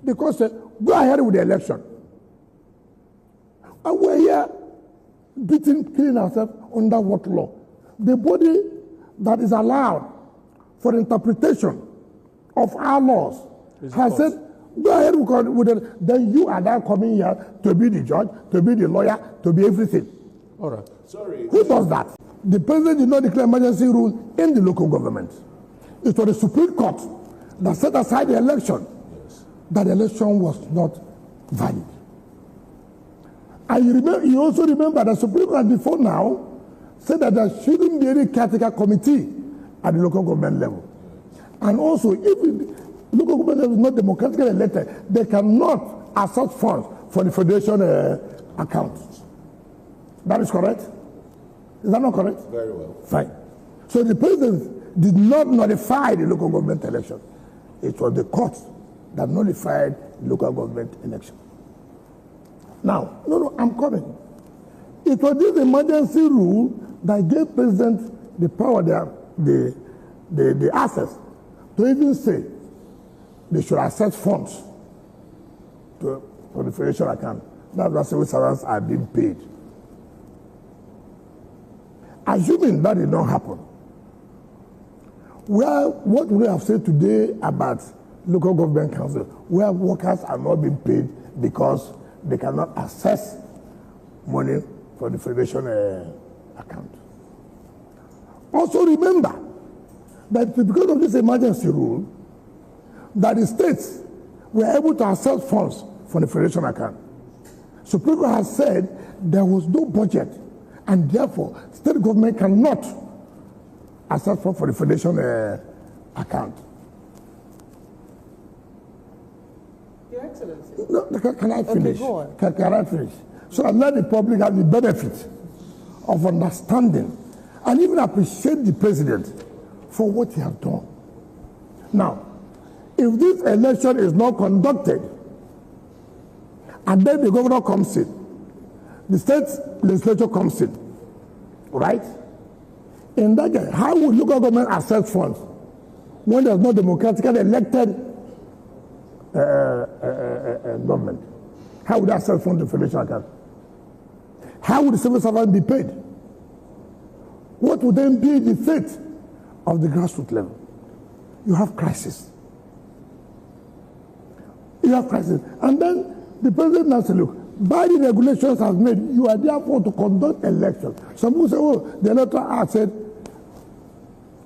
because go ahead with the election. And we're here killing ourselves under what law? The body that is allowed for interpretation of our laws has said, go ahead with it. Then you are now coming here to be the judge, to be the lawyer, to be everything. All right. Sorry. Who does that? The president did not declare emergency rule in the local government. It was the Supreme Court that set aside the election. Yes. That the election was not valid. And you also remember that the Supreme Court before now said that there shouldn't be any caretaker committee at the local government level. And also, if the local government is not democratically elected, they cannot access funds for the federation account. That is correct? Is that not correct? Very well. Fine. So the president did not notify the local government election. It was the court that nullified the local government election. Now, I'm coming. It was this emergency rule that gave president the power, the access to even say they should access funds for the federation account. That's why civil servants are being paid. Assuming that did not happen, what we have said today about local government council, where workers are not being paid because they cannot access money for the federation account. Also remember that because of this emergency rule, that the states were able to access funds for the federation account. Supreme Court has said there was no budget, and therefore state government cannot access funds for the federation account. Your Excellency. No, can I finish? Okay, go on. Can I finish? So I let the public have the benefit of understanding and even appreciate the president for what he has done. Now, if this election is not conducted, and then the governor comes in, the state legislature comes in, right? In that case, how would local government access funds when there's no democratically elected government? How would they access funds to the federation account? How would the civil servant be paid? What would then be the fate of the grassroots level? You have crisis. You have crisis. And then the president now said, look, by the regulations I've made, you are therefore to conduct elections. Some people say, oh, the electoral act said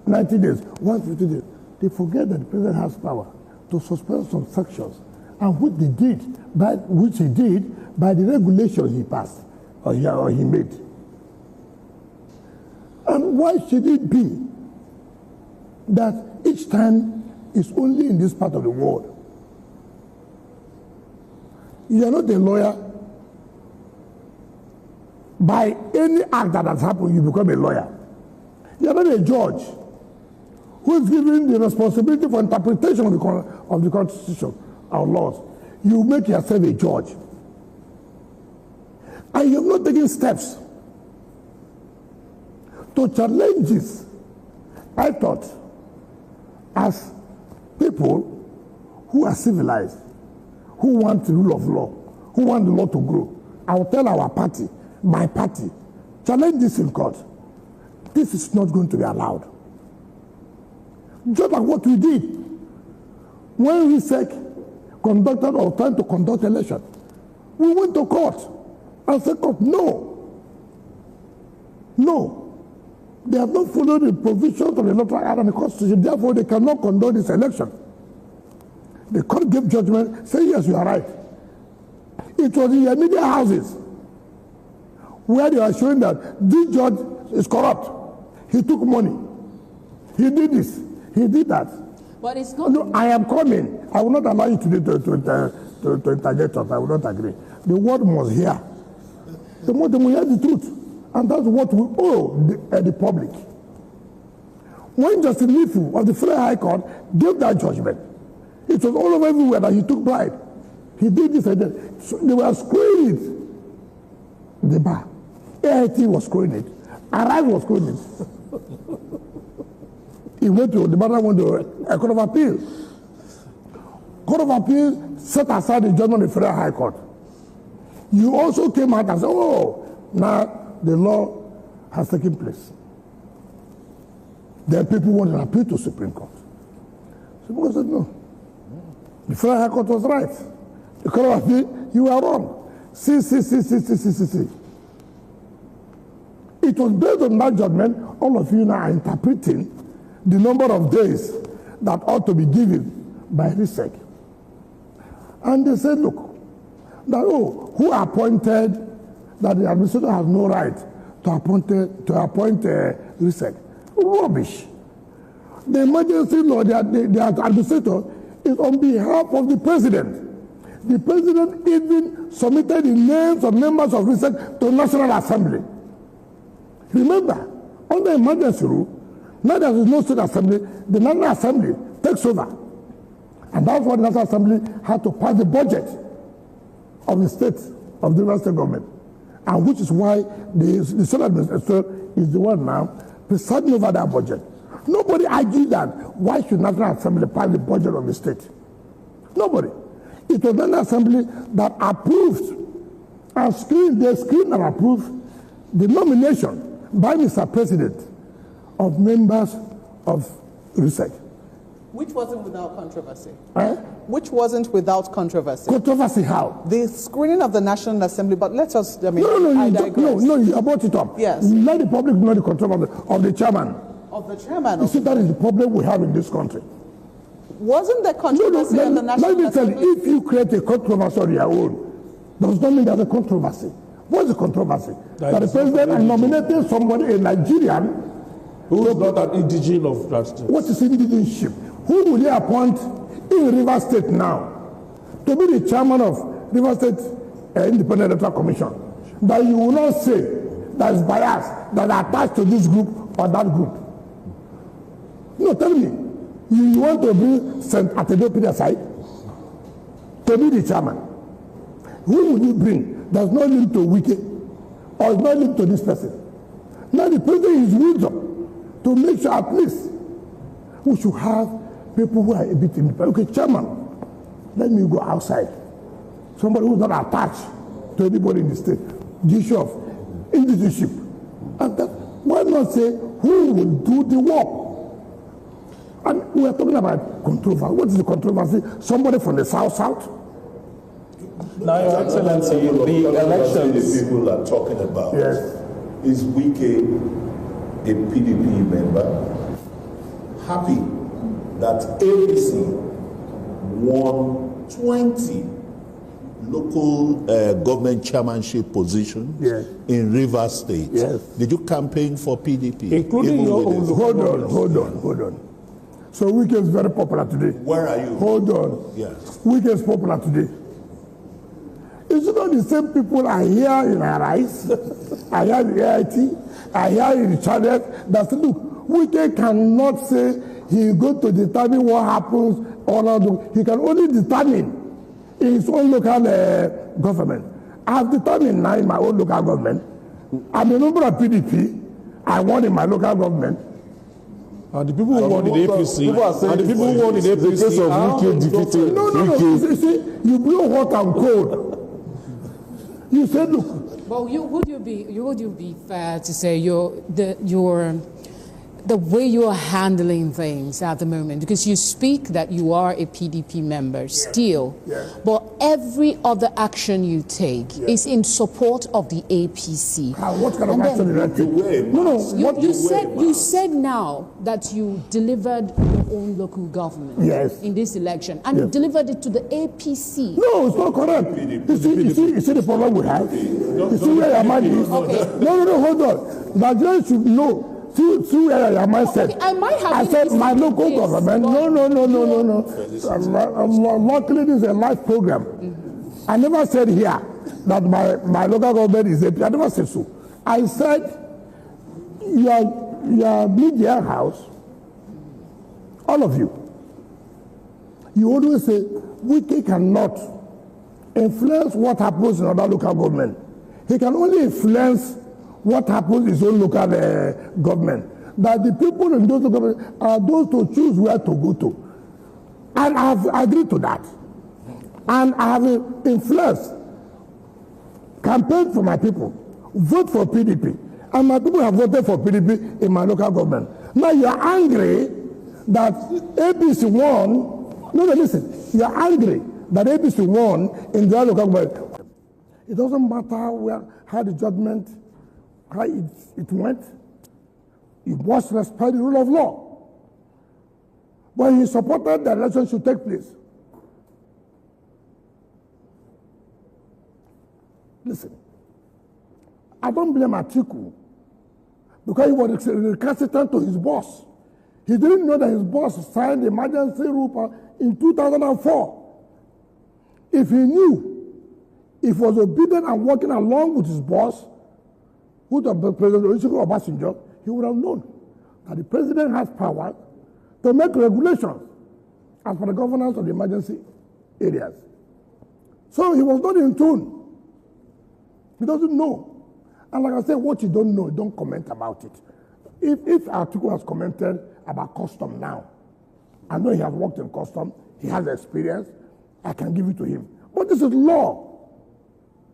90 days, 150 days. They forget that the president has power to suspend some sections, and which he did by the regulation he passed or he made. And why should it be that each time is only in this part of the world? You are not a lawyer. By any act that has happened, you become a lawyer. You are not a judge who is given the responsibility for interpretation of the Constitution, our laws. You make yourself a judge. And you have not taken steps to challenge this. I thought, as people who are civilized, who want the rule of law, who want the law to grow, I will tell our party, my party, challenge this in court. This is not going to be allowed. Just like what we did when we conducted or tried to conduct election. We went to court and said, no. They have not followed the provisions of the electoral act and the Constitution, therefore they cannot conduct this election. The court gave judgment, saying, yes, you are right. It was in the media houses where they are showing that this judge is corrupt. He took money. He did this. He did that. But it's not. No, I am coming. I will not allow you today to interject us. I will not agree. The world must hear. They must hear the truth. And that's what we owe the public. When Justice Lifu of the Federal High Court gave that judgment, it was all over everywhere that he took bribe. He did this and that. So they were screwing it. The bar. AIT was screwing it. Arrive was screwing it. The matter went to a court of appeal. Court of Appeal set aside the judgment of the Federal High Court. You also came out and said, oh, now the law has taken place. Then people want to appeal to Supreme Court. Supreme Court said, no. The Federal High Court was right. The Court of Appeal, you were wrong. See. It was based on that judgment, all of you now are interpreting the number of days that ought to be given by RISEC. And they said, look, that, oh, who appointed, that the administrator has no right to appoint RISEC. Rubbish. The emergency law, the administrator, is on behalf of the president. The president even submitted the names of members of RISEC to National Assembly. Remember, under emergency rule, now there is no state assembly, the National Assembly takes over. And that's why the National Assembly had to pass the budget of the state, of the state government. And which is why the state administrator is the one now presiding over that budget. Nobody argued that why should National Assembly pass the budget of the state? Nobody. It was the National Assembly that approved and screened and approved the nomination by Mr. President of members of RISEC. Which wasn't without controversy. Which wasn't without controversy. Controversy how? The screening of the National Assembly, but let us, No, you brought it up. Yes. Let the public know the controversy of the chairman. Of the chairman? You see, that is the problem we have in this country. Wasn't there controversy on the National Assembly? Let me tell you, if you create a controversy on your own, does not mean there's a controversy. What's the controversy? That the president nominated somebody, a Nigerian, who is not an indigenous of that state. What is indigenship? Who will he appoint in River State now to be the chairman of River State Independent Electoral Commission? That you will not say that is biased, that are attached to this group or that group. No, tell me. You want to bring St. Atedopi aside to be the chairman? Who will you bring? There's no link to Wike or no link to this person. Now the president is wisdom to make sure at least we should have people who are a bit independent. Okay, chairman, let me go outside. Somebody who's not attached to anybody in the state. The issue of indigenship. And that, why not say who will do the work? And we are talking about controversy. What is the controversy? Somebody from the south? Now, Your Excellency, the elections... The people are talking about. Yes. Is Wike a PDP member? Happy that ABC won 20 local government chairmanship positions in Rivers State. Yes. Did you campaign for PDP? Including your own. Hold on. So Wike is very popular today. Where are you? Hold on. Yes. Wike is popular today. It's not the same people I hear in Arise, I hear in AIT, I hear in the channel that say, look, Wike cannot say he is going to determine what happens or not. He can only determine in his own local government. I have determined now in my own local government. I'm a member of PDP. I won in my local government. And the people who won in the APC, and the people who won in the APC, the case of Wike defeated. No. You see, you blow hot and cold. You said, look. Well, would you be fair to say the way you are handling things at the moment, because you speak that you are a PDP member still, but every other action you take is in support of the APC. What kind of action did I take? No. You said now that you delivered your own local government in this election, and you delivered it to the APC. No, it's not correct. You see the problem we have? You see where your mind is? Okay. No, hold on. Nigerians should know. See where your mind said. I might have. I said my local government. No. Luckily, this is a live program. I never said here that my local government is APC. I never said so. I said your media house, all of you, you always say Wike cannot influence what happens in other local government. He can only influence what happens in his own local government. That the people in those local governments are those to choose where to go to. And I've agreed to that. And I have influenced, campaigned for my people, vote for PDP. And my people have voted for PDP in my local government. Now you are angry that ABC won. No, listen. You are angry that ABC won in the local government. It doesn't matter how the judgment, how it went. You must respect the rule of law. But he supported the election should take place. Listen, I don't blame Atiku because he was recalcitrant to his boss. He didn't know that his boss signed the emergency rule in 2004. If he knew, if he was obedient and working along with his boss, who the President Olusegun Obasanjo, he would have known that the president has power to make regulations as for the governance of the emergency areas. So he was not in tune. He doesn't know. And like I said, what you don't know, don't comment about it. If Atiku has commented about custom now, I know he has worked in custom, he has experience, I can give it to him. But this is law.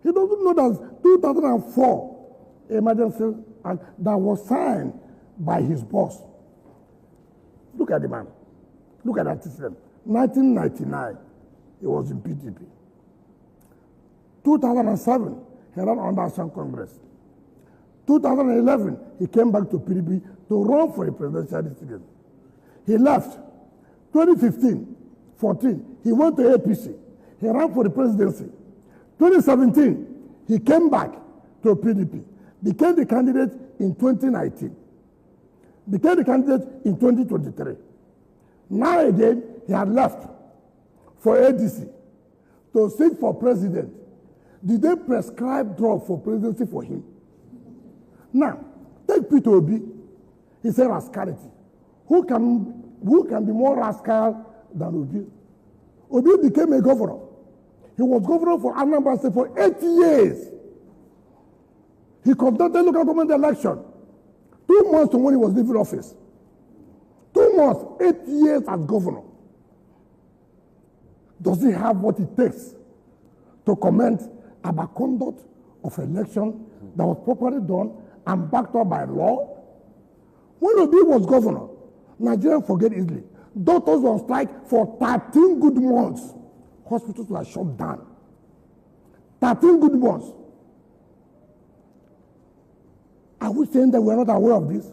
He doesn't know that 2004 emergency and that was signed by his boss. Look at the man. Look at that system. 1999, he was in PDP. 2007, he ran under Action Congress. 2011, he came back to PDP to run for a presidential ticket. He left. 2015, 14, he went to APC. He ran for the presidency. 2017, he came back to PDP, became the candidate in 2019, became the candidate in 2023. Now again, he had left for ADC to sit for president. Did they prescribe drug for presidency for him? Now, take Peter Obi. He said rascality. Who can be more rascal than Obi? Obi became a governor. He was governor for Anambra State for 8 years. He conducted local government election 2 months to when he was leaving office. 2 months, 8 years as governor. Does he have what it takes to comment about conduct of election that was properly done and backed up by law? When Obi was governor, Nigerians forget easily. Doctors were on strike for 13 good months. Hospitals were shut down. 13 good months. Are we saying that we are not aware of this?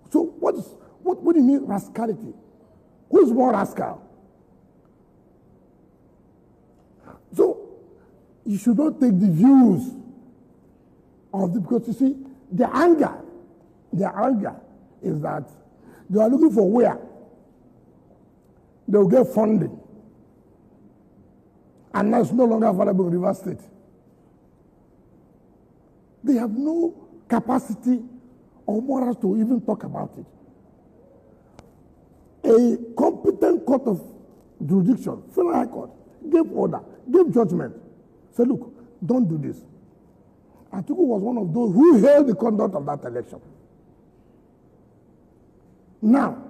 So what do you mean rascality? Who is more rascal? So you should not take the views of the, because you see, the anger is that they are looking for where they will get funding. And now it's no longer available in Rivers State. They have no capacity or morals to even talk about it. A competent court of jurisdiction, Federal High Court, gave order, gave judgment. Said, look, don't do this. Atiku was one of those who held the conduct of that election. Now,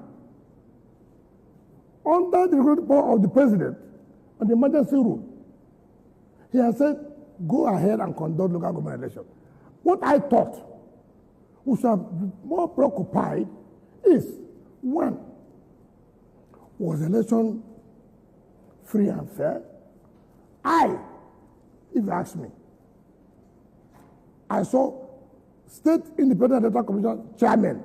under the regulatory power of the president on the emergency rule, he has said, go ahead and conduct local government election. What I thought we should be more preoccupied is, one, was the election free and fair? If you ask me, I saw State Independent Electoral Commission chairman.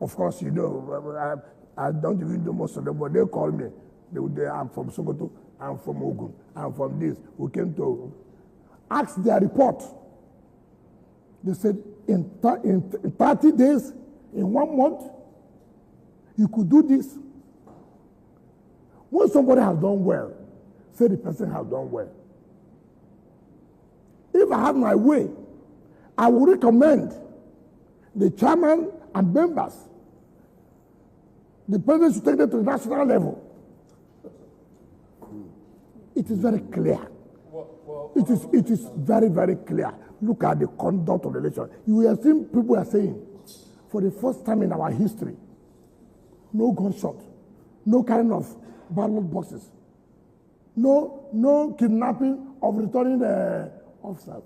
Of course, you know, I don't even know most of them, but they call me. I'm from Sokoto, I'm from Ogun, I'm from this. We came to ask their report. They said, in 30 days, in 1 month, you could do this. When somebody has done well, say the person has done well. If I have my way, I would recommend the chairman and members, the president should take them to the national level. It is very clear. It is very, very clear. Look at the conduct of the election. You have seen people are saying, for the first time in our history, no gunshot, no kind of ballot boxes. No kidnapping of returning officers.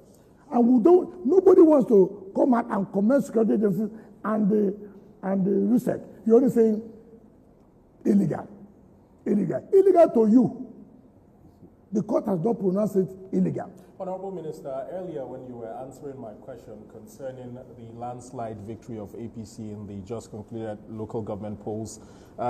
And nobody wants to come out and commend security agencies and the research. You're only saying illegal. Illegal to you. The court has not pronounced it illegal. Honorable Minister, earlier when you were answering my question concerning the landslide victory of APC in the just concluded local government polls,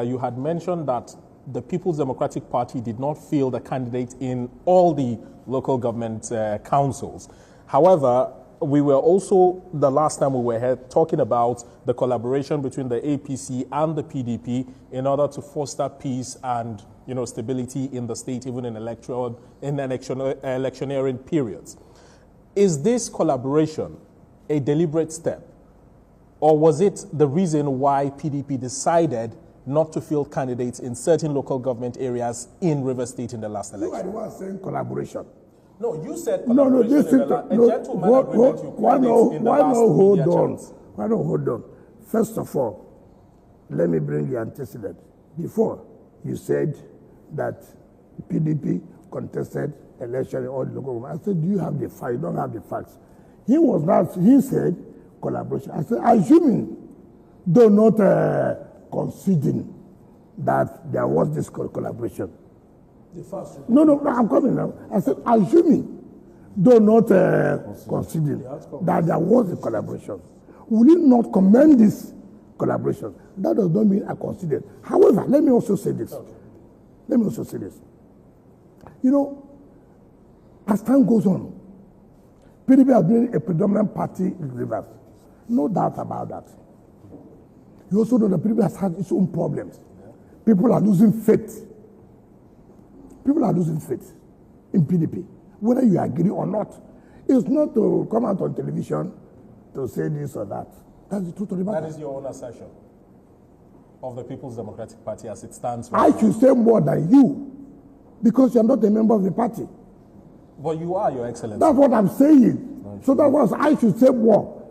you had mentioned that the People's Democratic Party did not field a candidate in all the local government councils. However, we were also, the last time we were here, talking about the collaboration between the APC and the PDP in order to foster peace and stability in the state, even in electioneering periods. Is this collaboration a deliberate step, or was it the reason why PDP decided not to field candidates in certain local government areas in Rivers State in the last election? You are the one saying collaboration. No, you said collaboration. No, listen. Why not hold on? First of all, let me bring the antecedent. Before, you said that PDP contested election in all the local government. I said, do you have the facts? You don't have the facts. He said collaboration. I said, assuming, though not conceding that there was this collaboration. No, I'm coming now. I said, assuming, though not conceding that there was a collaboration, will you not commend this collaboration? That does not mean I conceded. However, let me also say this. As time goes on, PDP has been a predominant party in Rivers. No doubt about that. You also know that PDP has had its own problems. People are losing faith. People are losing faith in PDP, whether you agree or not. It's not to come out on television to say this or that. That's the truth of the matter. That is your own assertion of the People's Democratic Party as it stands right now. I should say more than you, because you're not a member of the party. But you are, Your Excellency. That's what I'm saying. Okay. So that was, I should say more.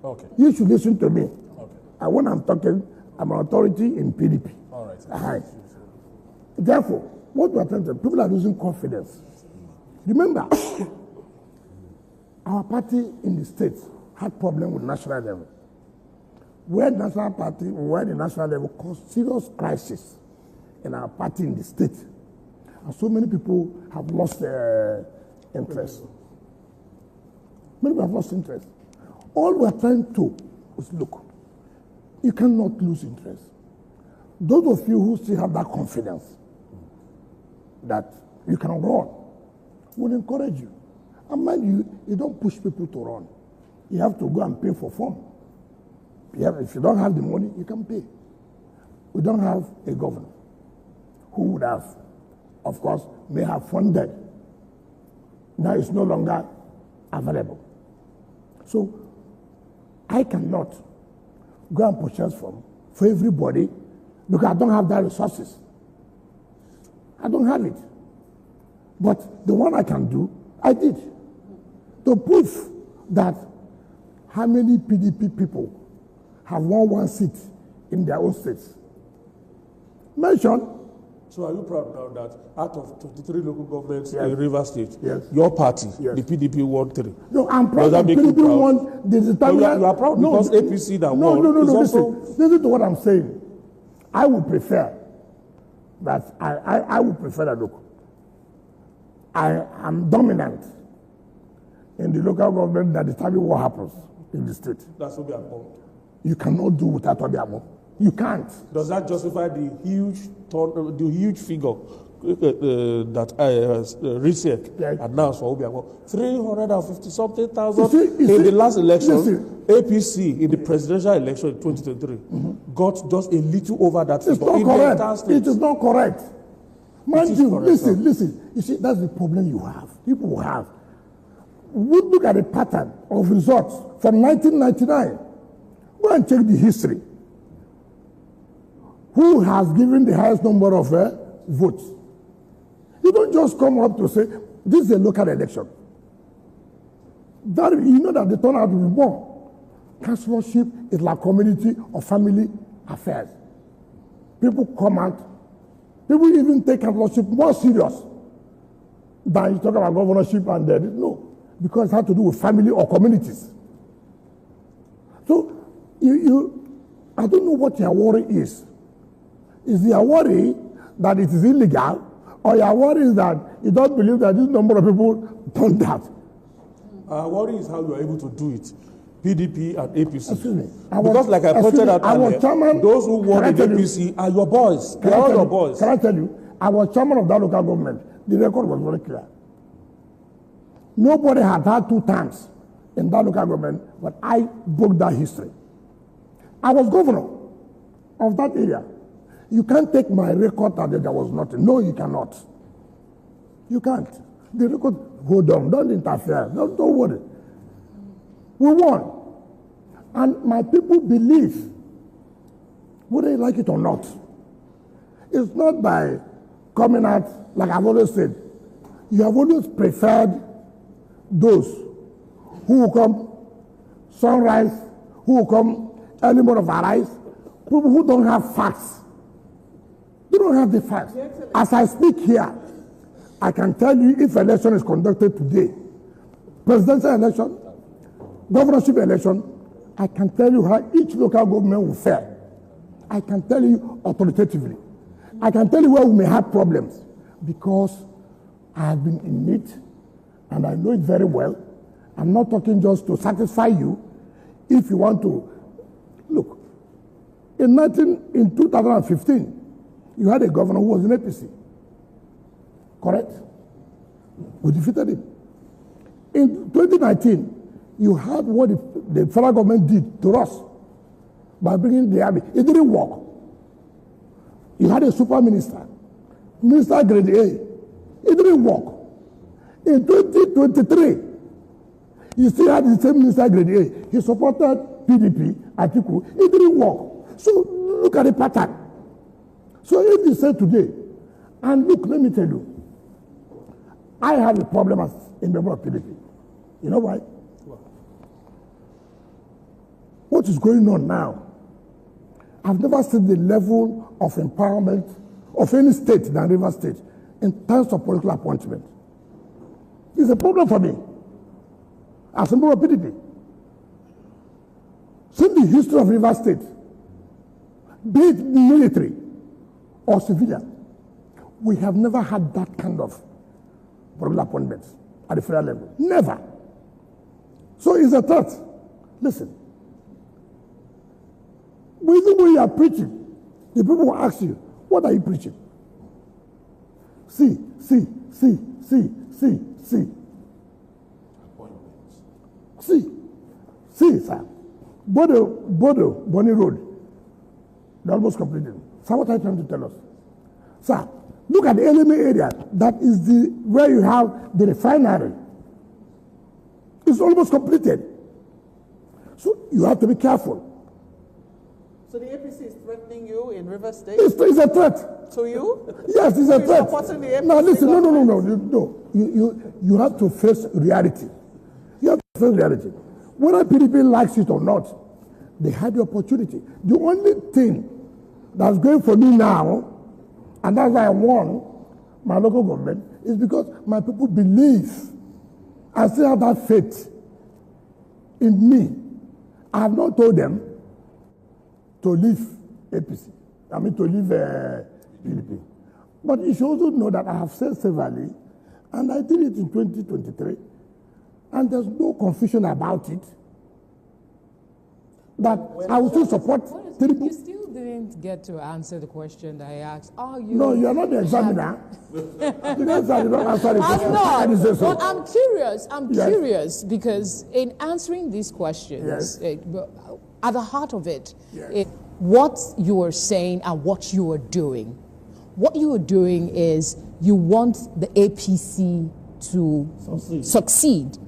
Okay. You should listen to me. Okay. And when I'm talking, I'm an authority in PDP. All right. Therefore, what we are trying to do, people are losing confidence. Remember, our party in the states had problem with national level. Where the national level caused serious crisis in our party in the state. And so many people have lost their interest. Many people have lost interest. All we are trying to is, look, you cannot lose interest. Those of you who still have that confidence that you can run, will encourage you. And mind you, you don't push people to run. You have to go and pay for form. If you don't have the money, you can pay. We don't have a governor who would have, of course, may have funded. Now it's no longer available. So I cannot go and purchase form for everybody because I don't have that resources. I don't have it. But the one I can do, I did. To prove that how many PDP people have won one seat in their own states. Mention. So are you proud now that out of 23 local governments Yes. in Rivers State, Yes. your party, Yes. the PDP, won 3? No, I'm proud Does that that make you PDP proud? won the determinant. You are proud because APC that won is also... Listen to what I'm saying. I would prefer that, I would prefer that, look, I am dominant in the local government that determine what happens in the state. That's what we are called. You cannot do without Obiamo. You can't. Does that justify the huge figure that research announced for Obiamo? 350-something thousand in the last election. APC in the presidential election in 2023 got just a little over that figure. It's not correct. It is not correct. Mind you, listen. You see, that's the problem you have. People have. We look at the pattern of results from 1999. Go and check the history. Who has given the highest number of votes? You don't just come up to say, this is a local election. That, you know that the turnout will be more. Councillorship is like community or family affairs. People come out People even take councillorship more serious than you talk about governorship and no, because it has to do with family or communities. So I don't know what your worry is. Is your worry that it is illegal, or your worry is that you don't believe that this number of people done that? Our worry is how you are able to do it. PDP and APC. Excuse me. Because like I pointed out earlier, those who won in APC are your boys. They are all your boys. Can I tell you, I was chairman of that local government. The record was very clear. Nobody had had 2 terms in that local government, but I broke that history. I was governor of that area. You can't take my record that there was nothing. No, you cannot. You can't. The record, hold on, don't interfere. Don't worry. We won. And my people believe, whether you like it or not. It's not by coming out, like I've always said, you have always preferred those who will come sunrise, who will come early morning of arise, people who don't have facts. They don't have the facts. As I speak here, I can tell you if election is conducted today, presidential election, governorship election, I can tell you how each local government will fare. I can tell you authoritatively. I can tell you where we may have problems because I have been in it and I know it very well. I'm not talking just to satisfy you. If you want to, look, in 2015, you had a governor who was in APC. Correct? We defeated him. In 2019, you had what the federal government did to us by bringing the army. It didn't work. You had a super minister, minister grade A. It didn't work. In 2023, you still had the same minister grade A. He supported PDP, Atiku. It didn't work. So look at the pattern. So if you say today, and look, let me tell you, I have a problem as a member of PDP. You know why? What is going on now? I've never seen the level of empowerment of any state than Rivers State in terms of political appointment. It's a problem for me as a member of PDP. See the history of Rivers State, be it military or civilian, we have never had that kind of political appointments at the federal level. Never. So it's a threat. Listen. Even when you are preaching, the people will ask you, what are you preaching? See. See, sir. Bodo, Bonny Road, they're almost completed. So what are you trying to tell us? Sir, look at the enemy area. That is where you have the refinery. It's almost completed. So you have to be careful. So the APC is threatening you in River State? It's a threat. To you? Yes, it's a threat. Supporting the APC? No, listen, no. You have to face reality. You have to face reality. Whether PDP likes it or not, they had the opportunity. The only thing that's going for me now, and that's why I won my local government, is because my people believe and still have that faith in me. I have not told them to leave APC. I mean to leave PDP. But you should also know that I have said severally, and I did it in 2023, and there's no confusion about it, that I will still support Tinubu. You still didn't get to answer the question that I asked. Are you? No, you are not the examiner. You don't answer the question. I'm not. So. But I'm curious. I'm curious because in answering these questions, at the heart of it, what you are saying and what you are doing. What you are doing is you want the APC to succeed.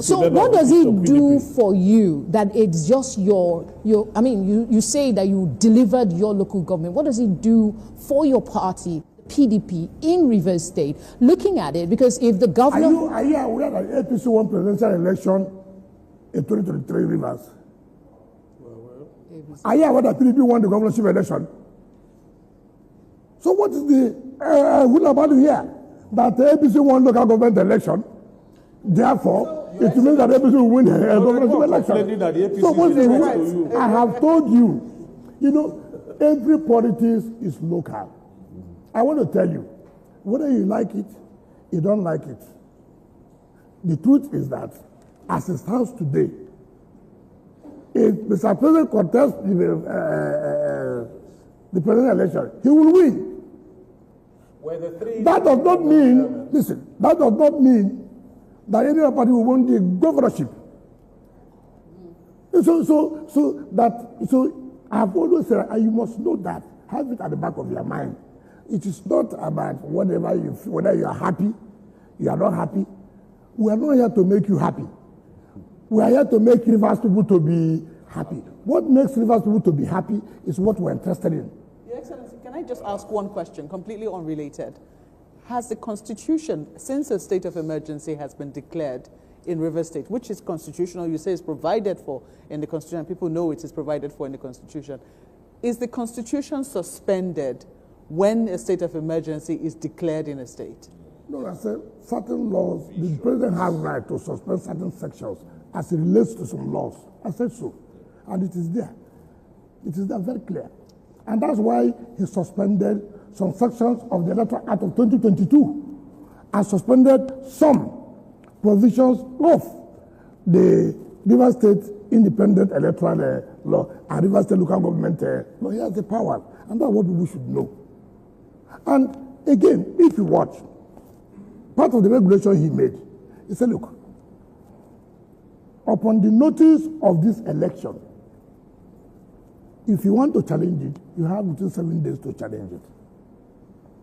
So what does it do for you that it's just I mean, you say that you delivered your local government. What does it do for your party, PDP, in Rivers State? Looking at it, because if the governor... Are you aware that APC won presidential election in 2023 Rivers? Are you aware that PDP won the governorship election? So what is the rule about here? That the APC won local government election, therefore, it means that APC will win a government election. So what is the rule? I have told you, you know, every politics is local. I want to tell you, whether you like it, you don't like it. The truth is that, as it stands today, if Mr. President contests the presidential election, he will win. That does not mean, listen, that does not mean that any other party will win the governorship. So I have always said, and you must know that, have it at the back of your mind. It is not about whatever you feel, whether you are happy, you are not happy. We are not here to make you happy. We are here to make Rivers people to be happy. What makes Rivers people to be happy is what we're interested in. Your Excellency, can I just ask one question, completely unrelated? Has the Constitution, since a state of emergency has been declared in Rivers State, which is constitutional, you say is provided for in the Constitution, and people know it is provided for in the Constitution, is the Constitution suspended when a state of emergency is declared in a state? No, I said certain laws, the president has right to suspend certain sections as it relates to some laws. I said so. And it is there. It is there very clear. And that's why he suspended some sections of the Electoral Act of 2022 and suspended some provisions of the Rivers State Independent Electoral Law and Rivers State Local Government Law. He has the power. And that's what people should know. And again, if you watch, part of the regulation he made, he said, look, upon the notice of this election, if you want to challenge it, you have within 7 days to challenge it.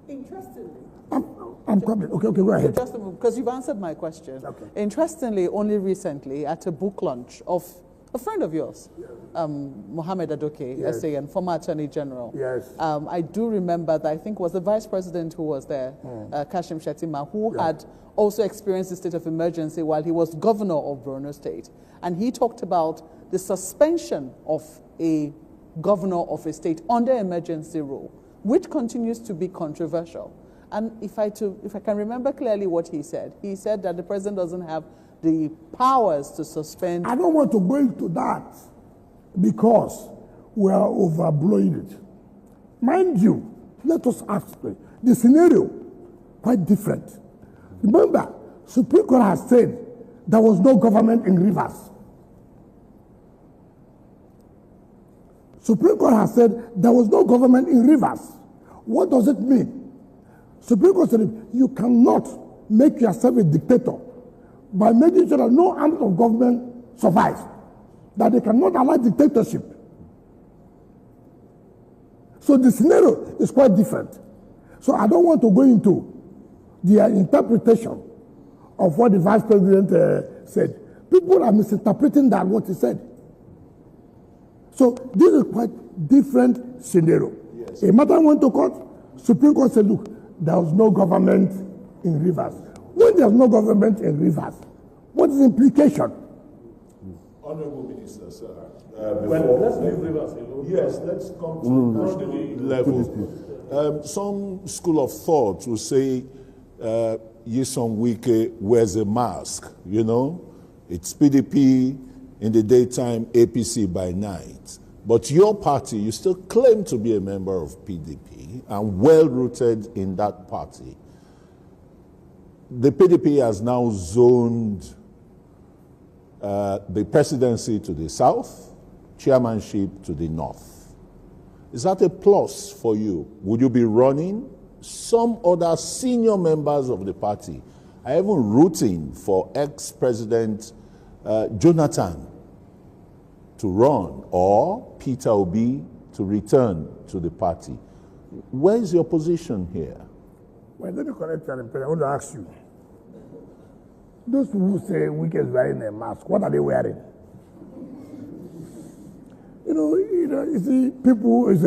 Interestingly. I'm coming. Okay, go ahead. Just because you've answered my question. Okay. Interestingly, only recently, at a book launch of a friend of yours, Mohammed Adoke, yes, SAN, former Attorney General. Yes. I do remember that I think was the Vice President who was there, Kashim Shettima, who had also experienced the state of emergency while he was governor of Borno State. And he talked about the suspension of a governor of a state under emergency rule, which continues to be controversial. And if I can remember clearly what he said that the president doesn't have the powers to suspend. I don't want to go into that because we are overblowing it. Mind you, let us ask the scenario quite different. Remember, Supreme Court has said there was no government in Rivers. Supreme Court has said there was no government in Rivers. What does it mean? Supreme Court said you cannot make yourself a dictator by making sure that no arm of government survives, that they cannot allow dictatorship. So the scenario is quite different. So I don't want to go into the interpretation of what the Vice President said. People are misinterpreting that, what he said. So this is quite different scenario. Yes. A matter went to court, Supreme Court said, look, there was no government in Rivers. When there's no government in Rivers, what is the implication? Honorable Minister, sir. Let's leave Rivers alone. Yes, let's come to national level. Some school of thought will say, Nyesom Wike wears a mask, you know. It's PDP in the daytime, APC by night. But your party, you still claim to be a member of PDP and well-rooted in that party. The PDP has now zoned the presidency to the south, chairmanship to the north. Is that a plus for you? Would you be running? Some other senior members of the party are even rooting for ex-president Jonathan to run or Peter Obi to return to the party. Where is your position here? Well, let me correct you. I want to ask you. Those who say Wike is wearing a mask, what are they wearing? You see, people, you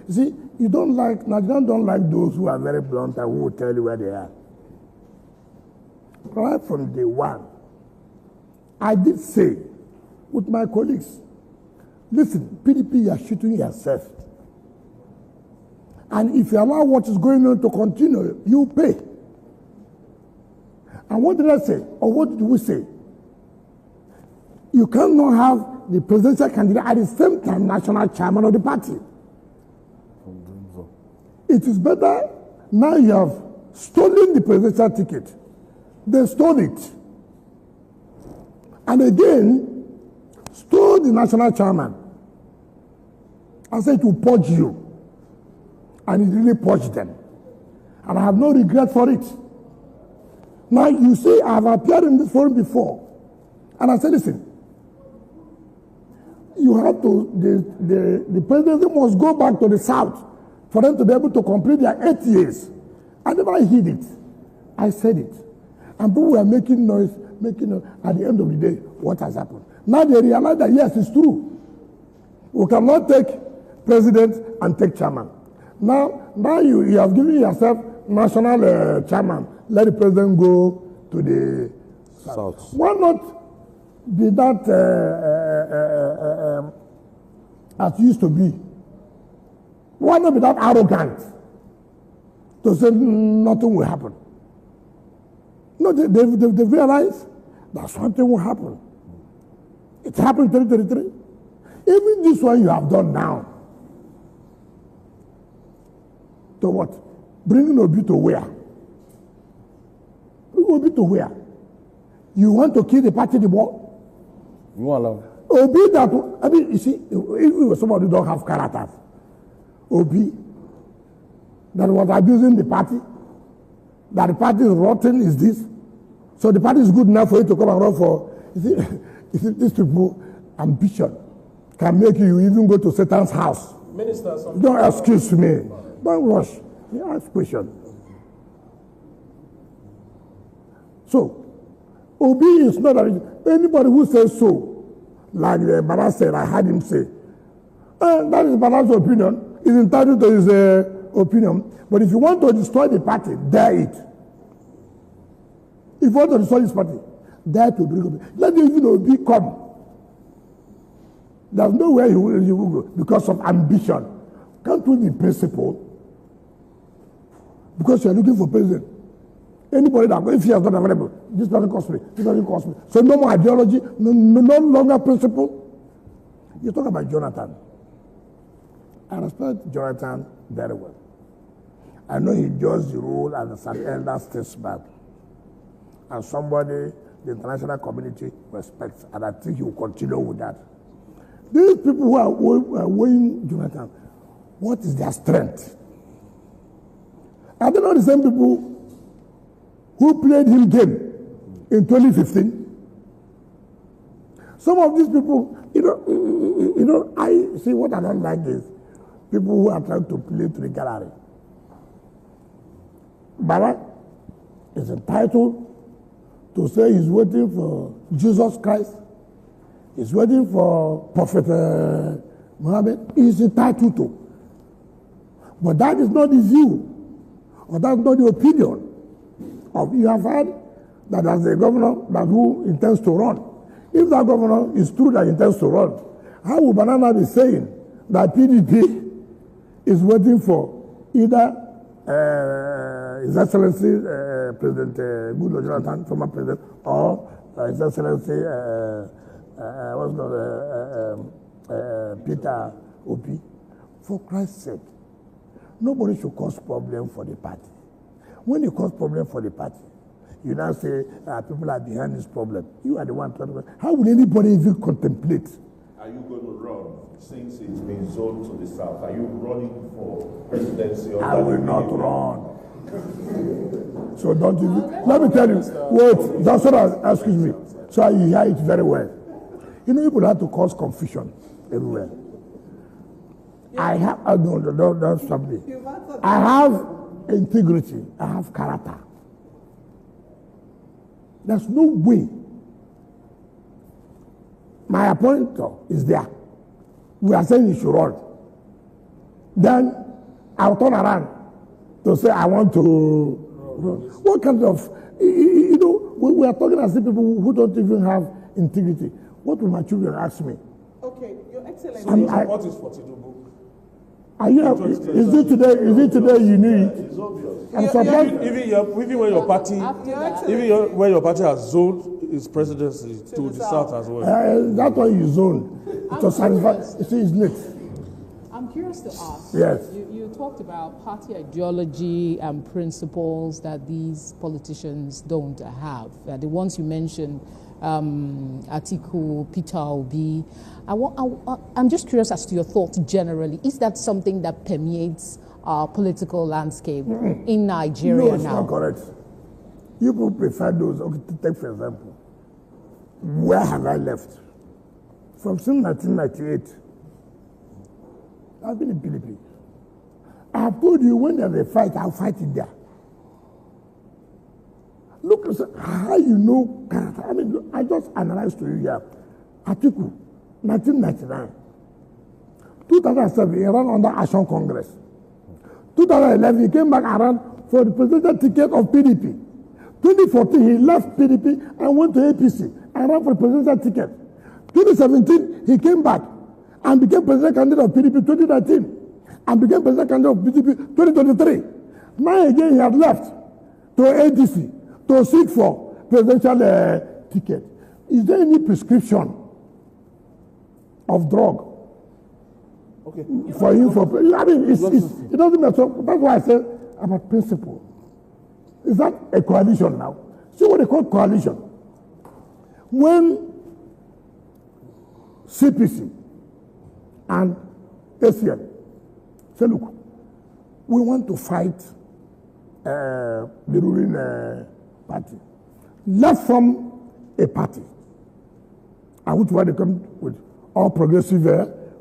see, Nigerians don't like those who are very blunt and who will tell you where they are. Right from day one, I did say with my colleagues, listen, PDP, you are shooting yourself. And if you allow what is going on to continue, you pay. And what did I say? Or what did we say? You cannot have the presidential candidate at the same time national chairman of the party. It is better now you have stolen the presidential ticket. They stole it. And again, stole the national chairman. I said it will purge you. And it really purged them. And I have no regret for it. Now, you see, I have appeared in this forum before. And I said, listen, you have to, the presidency must go back to the South for them to be able to complete their 8 years. I never hid it. I said it. And people were making noise, at the end of the day, what has happened? Now they realize that, yes, it's true. We cannot take president and take chairman. Now you have given yourself national chairman. Let the president go to the South. Why not be that as used to be? Why not be that arrogant to say nothing will happen? No, they realize that something will happen. It happened in 2033. Even this one you have done now. To what? Bringing Obi to where? Obi to where? You want to kill the party the more? You won't allow. Obi that, I mean, you see, if somebody don't have characters, Obi that was abusing the party, that the party is rotten is this, so the party is good enough for you to come and run for, you see these people, ambition can make you even go to Satan's house. Minister, don't excuse me. Don't rush. You ask questions. So, Obi is not anybody who says so, like the Baba said, I heard him say, that is Baba's opinion. He's entitled to his opinion. But if you want to destroy the party, dare it. If you want to destroy this party, dare to bring Obi. Let even Obi come. There's nowhere he will go because of ambition. Can't we be principled? Because you are looking for president. Anybody that, if he is not available, this doesn't cost me, this doesn't cost me. So no more ideology, no longer principle. You talk about Jonathan. I respect Jonathan very well. I know he judged the role as an elder statesman. And somebody the international community respects, and I think he will continue with that. These people who are weighing Jonathan, what is their strength? Are they not the same people who played him game in 2015? Some of these people, I see what I don't like is people who are trying to play to the gallery. Baba is entitled to say he's waiting for Jesus Christ. He's waiting for Prophet Muhammad. He's entitled to. But that is not the view, or that's not the opinion of, you have heard that as a governor that who intends to run. If that governor is true that he intends to run, how will Banana be saying that PDP is waiting for either His Excellency President Goodluck Jonathan, former president, or His Excellency Peter Obi? For Christ's sake, nobody should cause problem for the party. When you cause problem for the party, you now say people are behind this problem. You are the one trying to. How will anybody even contemplate? Are you going to run since it's been zoned to the south? Are you running for presidency? I will not run. So don't you? Let me tell you. Wait, that's what I excuse me. So you hear it very well. You know, people have to cause confusion everywhere. I have. Don't stop me. I have integrity. I have character. There's no way. My appointer is there. We are saying you should run. Then I'll turn around to say I want to run. What kind of, we are talking as if people who don't even have integrity. What will my children ask me? Okay, Your Excellency. What is for Tinubu? Are you? Is it today? Is it today unique? I'm surprised. Even when your party, when your party has zoned its presidency to the south as well. That's why you zoned. To satisfy. You see, it's late. I'm curious to ask. Yes. You talked about party ideology and principles that these politicians don't have. The ones you mentioned, Atiku, Peter Obi. I'm just curious as to your thoughts generally. Is that something that permeates our political landscape in Nigeria now? No, it's not correct. You people prefer those. Okay, to take for example, where have I left? From since 1998, I've been in PDP. I have told you when there's a fight, I'll fight it there. Look, how you know character. I mean, I just analyzed to you here. Atiku, 1999. 2007, he ran under Action Congress. 2011, he came back around for the presidential ticket of PDP. 2014, he left PDP and went to APC and ran for the presidential ticket. 2017, he came back and became president candidate of PDP 2019 and became president candidate of PDP 2023. Now again, he had left to ADC to seek for presidential ticket. Is there any prescription of drug for him? I mean, it doesn't matter. That's why I said about principle. Is that a coalition now? See what they call coalition. When CPC and ACN say, look, we want to fight the ruling party. Left from a party, and which one they come with All Progressive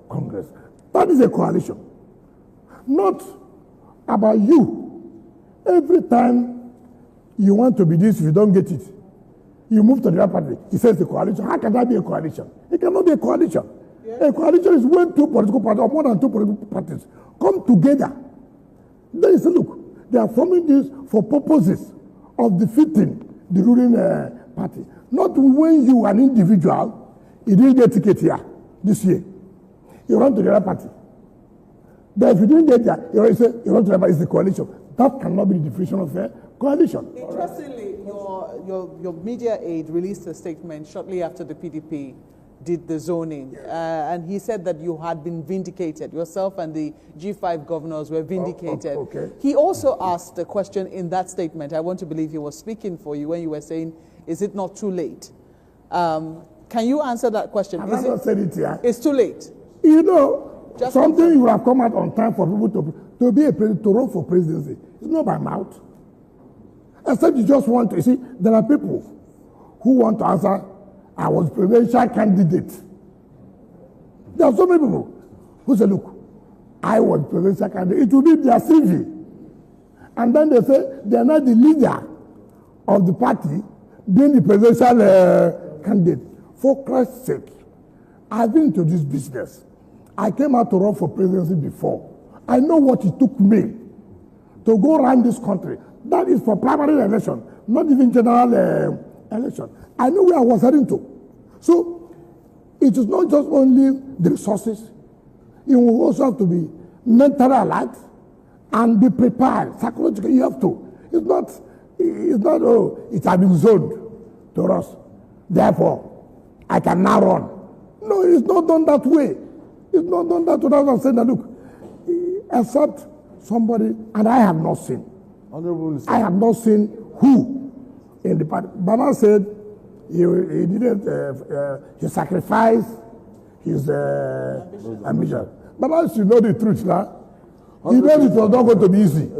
Congress. That is a coalition. Not about you. Every time you want to be this, if you don't get it, you move to the other party. He says the coalition. How can that be a coalition? It cannot be a coalition. Yeah. A coalition is when two political parties or more than two political parties come together. Then you say, look, they are forming this for purposes of defeating the ruling party. Not when you, an individual, you didn't get ticket here this year. You run to the other party. But if you didn't get there, you run to the other party, it's the coalition. That cannot be the definition of a coalition. Interestingly, your media aide released a statement shortly after the PDP did the zoning, and he said that you had been vindicated. Yourself and the G5 governors were vindicated. Okay. He also asked a question in that statement. I want to believe he was speaking for you when you were saying, is it not too late? Can you answer that question? I never said it here. It's too late. You know, just something you have come out on time for people to be a president, to run for presidency. It's not by mouth. Except you just want to, see, there are people who want to answer, I was presidential candidate. There are so many people who say, look, I was presidential candidate. It will be their CV. And then they say they are not the leader of the party being the presidential candidate. For Christ's sake, I've been into this business. I came out to run for presidency before. I know what it took me to go around this country. That is for primary election, not even general election. I know where I was heading to. So, it is not just only the resources. You will also have to be mentally alert and be prepared psychologically. You have to. It's not, oh, it has been zoned to us. Therefore, I can now run. No, it's not done that way. It's not done that way. That's what I'm saying. That, look, except somebody, and I have not seen. I have not seen who in the party. Baba said he didn't, he sacrificed his ambition. Baba should know the truth now. He knows it was not going to be easy.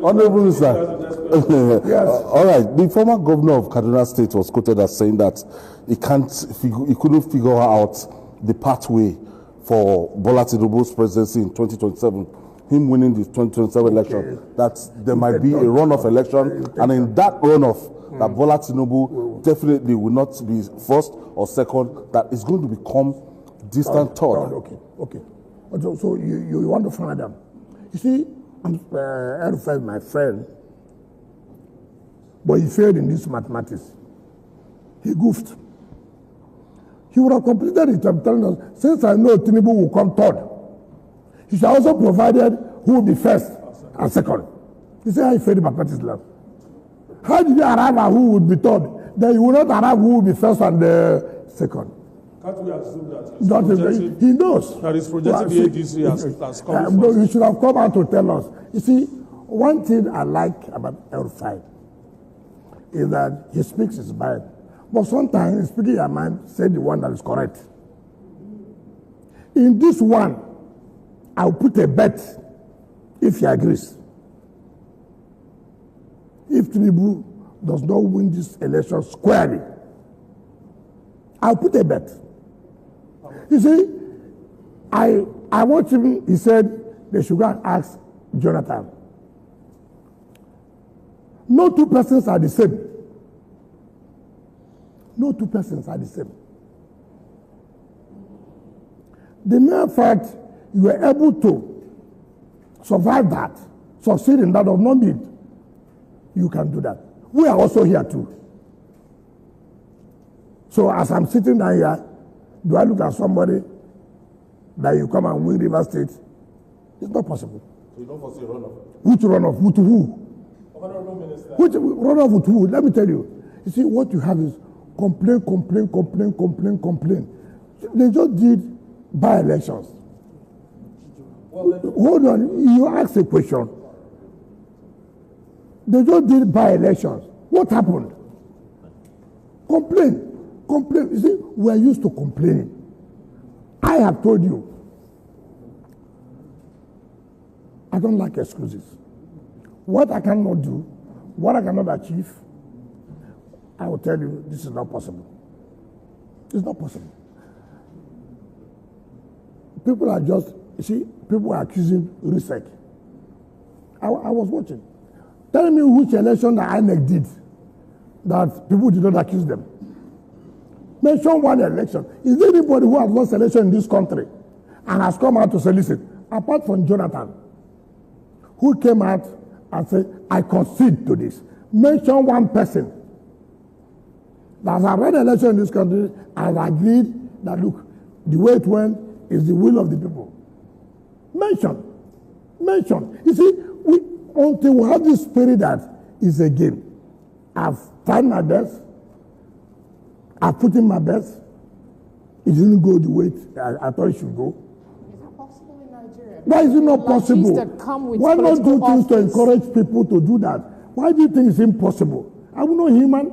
Honorable Minister. Yes. All right. The former governor of Kaduna State was quoted as saying that he couldn't figure out the pathway for Bola Tinubu's presidency in 2027. Him winning the 2027 election, that there might be a runoff election, and in that runoff, that Bola Tinubu definitely will not be first or second, that is going to become distant third. Okay. So you want to find them. You see, I'm my friend, but he failed in this mathematics. He goofed. He would have completed it. I'm telling us, since I know Tinubu will come third, He should also provided who will be first and second. You see how he failed my party's land. How did you arrive at who would be third? Then you will not arrive who will be first and second. Can't we assume that he knows. That is projecting the ADC as coming no, you should have come out to tell us. You see, one thing I like about El-Rufai is that he speaks his mind. But sometimes speaking your mind, say the one that is correct. In this one, I'll put a bet if he agrees. If Tinubu does not win this election squarely, I'll put a bet. You see, I watched him, he said they should go and ask Jonathan. No two persons are the same. No two persons are the same. The mere fact you were able to survive that, succeed in that, does not mean you can do that. We are also here too. So as I'm sitting down here, do I look at somebody that you come and win River State? It's not possible. So you don't foresee a runoff? Which runoff? With who? Honorable Minister. Which runoff with who? Let me tell you. You see, what you have is complain. They just did by-elections. Well, hold on, you asked a question. They just did by-elections. What happened? Complain. You see, we are used to complaining. I have told you, I don't like excuses. What I cannot do, what I cannot achieve, I will tell you, this is not possible. It's not possible. People are just, you see, people are accusing research. I was watching. Tell me which election that INEC did that people did not accuse them. Mention one election. Is there anybody who has lost election in this country and has come out to say, listen, apart from Jonathan, who came out and said, I concede to this. Mention one person that has run election in this country and has agreed that, look, the way it went is the will of the people. Mention. You see, until we have this spirit that is a game. I've tried my best. I've put in my best. It didn't go the way I thought it should go. Is that possible in Nigeria? Why is it not possible? Why not do things to encourage people to do that? Why do you think it's impossible? Are we not human?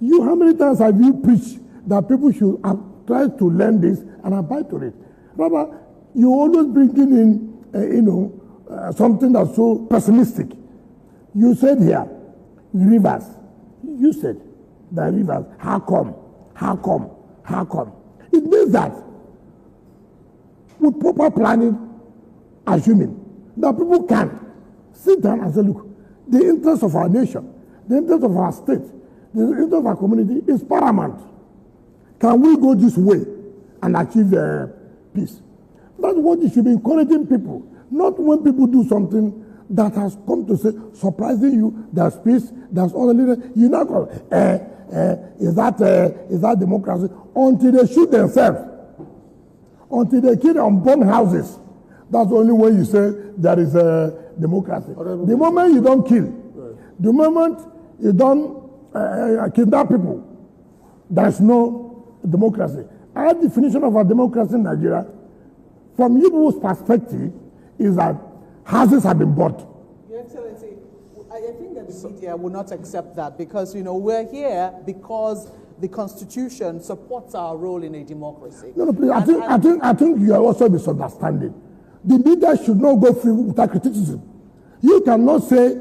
How many times have you preached that people should try to learn this and abide to it? Rather, you always bringing in, something that's so pessimistic. You said here, rivers. You said the rivers. How come? It means that with proper planning, assuming that people can sit down and say, look, the interest of our nation, the interest of our state, the interest of our community is paramount. Can we go this way and achieve peace? That's what you should be encouraging people. Not when people do something that has come to say, surprising you, there's peace, there's other leaders. You now go, is that democracy? Until they shoot themselves, until they kill and burn houses, that's only when you say there is a democracy. The moment you don't kill, the moment you don't kidnap people, there's no democracy. Our definition of a democracy in Nigeria, from you people's perspective, is that houses have been bought. Your Excellency, I think that the media will not accept that because, we're here because the Constitution supports our role in a democracy. No, please. I think you are also misunderstanding. The media should not go free without criticism. You cannot say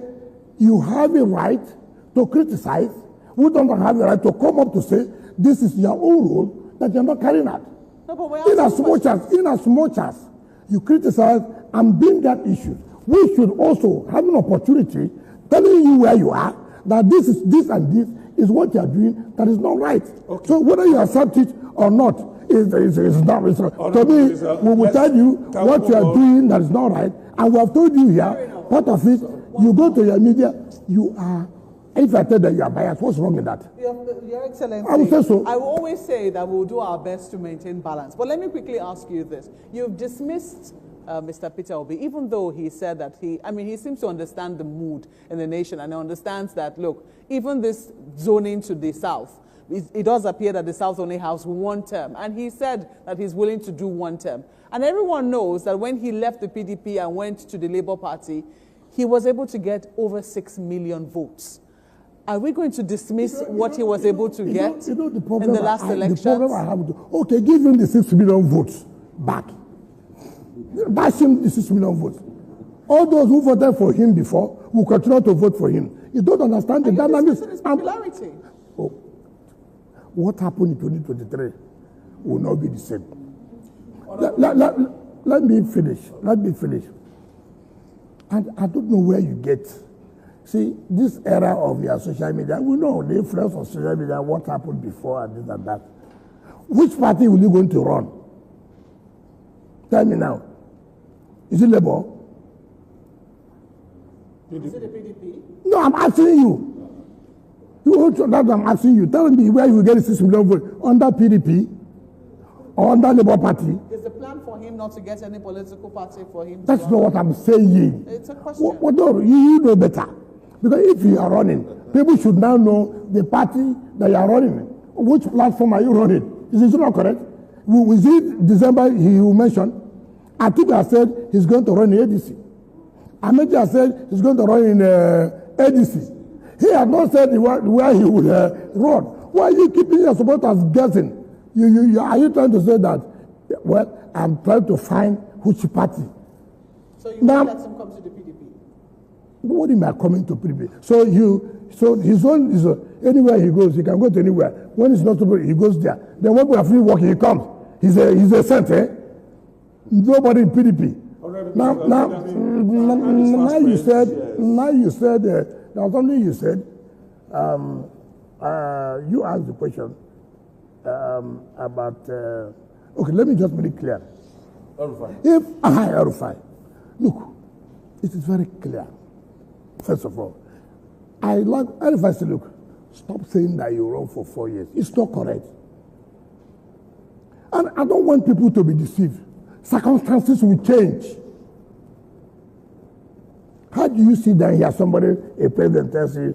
you have a right to criticize. We don't have a right to come up to say this is your own role that you're not carrying out. No, but in as much as you criticize and bring that issue, we should also have an opportunity telling you where you are, that this and this is what you are doing that is not right. Okay. So whether you accept it or not is not. To me, we will tell you what you are doing that is not right, and we have told you here, part of it, you go to your media, you are. If I tell that you are biased, what's wrong with that? Your Excellency, I will say so. I will always say that we'll do our best to maintain balance. But let me quickly ask you this. You've dismissed Mr. Peter Obi, even though he said that he seems to understand the mood in the nation and understands that, look, even this zoning to the south, it does appear that the South only has one term. And he said that he's willing to do one term. And everyone knows that when he left the PDP and went to the Labour Party, he was able to get over 6 million votes. Are we going to dismiss what he was able to get in the last elections? The problem I have, okay, give him the 6 million votes back. Bash him the 6 million votes. All those who voted for him before will continue to vote for him. You don't understand the dynamics. His popularity. What happened in 2023 will not be the same. Let me finish. Let me finish. And I don't know where you get. See, this era of your social media, we know the influence of social media, what happened before and this and that. Which party will you going to run? Tell me now. Is it Labour? Is it the PDP? No, I'm asking you. That's what I'm asking you. Tell me where you will get 6 million votes. Under PDP or under Labour Party? Is the plan for him not to get any political party for him? That's not what I'm saying. It's a question. No, you know better. Because if you are running, people should now know the party that you are running. Which platform are you running? Is it not correct? Was it December he mentioned? Atiku has said he's going to run in ADC. Ahmed has said he's going to run in ADC. He had not said where he would run. Why are you keeping your supporters guessing? Are you trying to say that, well, I'm trying to find which party? So you now, let him come to the PDP? What am I coming to PDP? So his own is anywhere he goes, he can go to anywhere. When it's not supposed, he goes there. Then when we are free working, he comes. He's a saint, eh? Nobody in PDP. Now you said there was something you said. You asked the question about. Okay, let me just make it clear. If Erufai, look, it is very clear. First of all, I like Erufai said, look, stop saying that you run for 4 years. It's not correct. And I don't want people to be deceived. Circumstances will change. How do you see that here somebody, a president tells you,